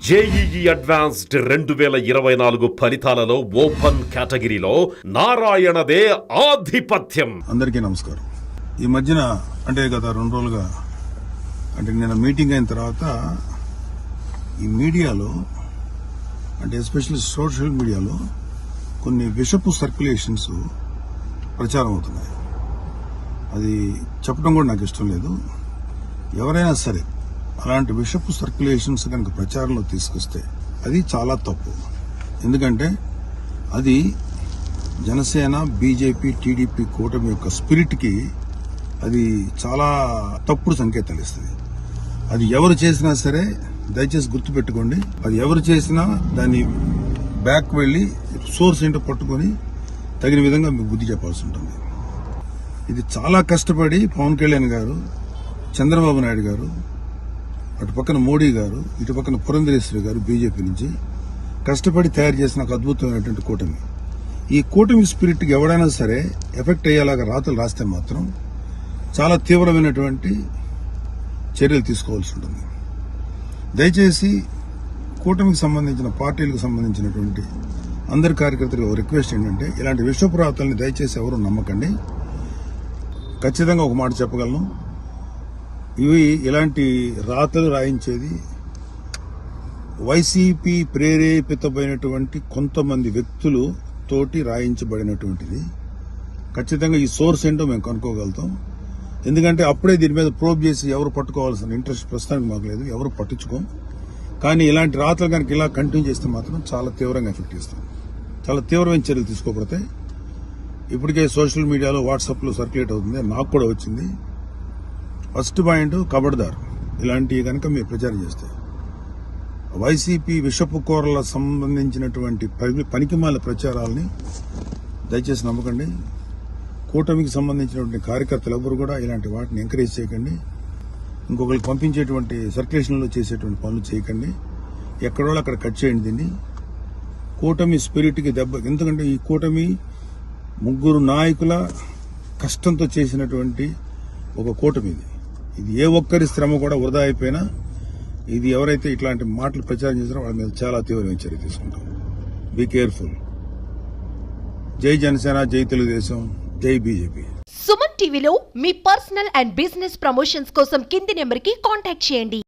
JEE advanced 2024 ఫలితాలలో open కేటగిరీలో నారాయణదే ఆధిపత్యం. అందరికీ నమస్కారం. ఈ మధ్యన అంటే గత 2 రోజులుగా అంటే నిన్న మీటింగ్ అయిన తర్వాత ఈ మీడియాలో అంటే ఎస్పెషల్లీ సోషల్ మీడియాలో కొన్ని విషపు సర్క్యులేషన్స్ ప్రచారం అవుతున్నాయి. అది చెప్పడం కూడా నాకు ఇష్టం లేదు. ఎవరైనా సరే అలాంటి విషపు సర్క్యులేషన్స్ కనుక ప్రచారంలో తీసుకొస్తే అది చాలా తప్పు. ఎందుకంటే అది జనసేన, బీజేపీ, టీడీపీ కూటమి యొక్క స్పిరిట్కి అది చాలా తప్పుడు సంకేతాలు ఇస్తుంది. అది ఎవరు చేసినా సరే దయచేసి గుర్తుపెట్టుకోండి. అది ఎవరు చేసినా దాన్ని బ్యాక్ వెళ్లి సోర్స్ ఏంటో పట్టుకొని తగిన విధంగా మీకు బుద్ధి చెప్పాల్సి ఉంటుంది. ఇది చాలా కష్టపడి పవన్ కళ్యాణ్ గారు, చంద్రబాబు నాయుడు గారు, అటు పక్కన మోడీ గారు, ఇటు పక్కన పురంధరేశ్వరి గారు బీజేపీ నుంచి కష్టపడి తయారు చేసిన ఒక అద్భుతమైనటువంటి కూటమి. ఈ కూటమి స్పిరిట్కి ఎవడైనా సరే ఎఫెక్ట్ అయ్యేలాగా రాతలు రాస్తే మాత్రం చాలా తీవ్రమైనటువంటి చర్యలు తీసుకోవాల్సి ఉంటుంది. దయచేసి కూటమికి సంబంధించిన పార్టీలకు సంబంధించినటువంటి అందరి కార్యకర్తలకు రిక్వెస్ట్ ఏంటంటే ఇలాంటి విషపు రాతల్ని దయచేసి ఎవరు నమ్మకండి. ఖచ్చితంగా ఒక మాట చెప్పగలను, ఇవి ఇలాంటి రాతలు రాయించేది వైసీపీ ప్రేరేపితమైనటువంటి కొంతమంది వ్యక్తులు తోటి రాయించబడినటువంటిది. ఖచ్చితంగా ఈ సోర్స్ ఏంటో మేము కనుక్కోగలుగుతాం. ఎందుకంటే అప్పుడే దీని మీద ప్రోబ్ చేసి ఎవరు పట్టుకోవాల్సిన ఇంట్రెస్ట్ ప్రస్తుతానికి మాకు లేదు, ఎవరు పట్టించుకోం. కానీ ఇలాంటి రాతలు కనుక ఇలా కంటిన్యూ చేస్తే మాత్రం చాలా తీవ్రంగా ఎఫెక్ట్ చేస్తాం. చాలా తీవ్రమైన చర్యలు తీసుకోబడతాయి. ఇప్పటికే సోషల్ మీడియాలో వాట్సాప్లో సర్క్యులేట్ అవుతుంది, నాకు కూడా వచ్చింది. ఫస్ట్ పాయింట్, కబడ్దార్ ఇలాంటివి కనుక మీరు ప్రచారం చేస్తే వైసీపీ విషపు కూరల సంబంధించినటువంటి పనికిమాల ప్రచారాలని దయచేసి నమ్మకండి. కూటమికి సంబంధించినటువంటి కార్యకర్తలు ఎవరు కూడా ఇలాంటి వాటిని ఎంకరేజ్ చేయకండి. ఇంకొకరికి పంపించేటువంటి సర్క్యులేషన్లో చేసేటువంటి పనులు చేయకండి. ఎక్కడో అక్కడ కట్ చేయండి దీన్ని. కూటమి స్పిరిట్కి దెబ్బ. ఎందుకంటే ఈ కూటమి 3 నాయకుల కష్టంతో చేసినటువంటి ఒక కూటమి ఇది. ఏ ఒక్కరి శ్రమ కూడా వృధా అయిపోయినా ఇది ఎవరైతే ఇట్లాంటి మాటలు ప్రచారం చేస్తారో వాళ్ళ మీద చాలా తీవ్రమైన చర్య తీసుకుంటాం. Be careful. జై జనసేన, జై తెలుగుదేశం, జై బీజేపీ. సుమన్ టీవీలో మీ పర్సనల్ అండ్ బిజినెస్ ప్రమోషన్స్ కోసం కింది నెంబర్కి కాంటాక్ట్ చేయండి.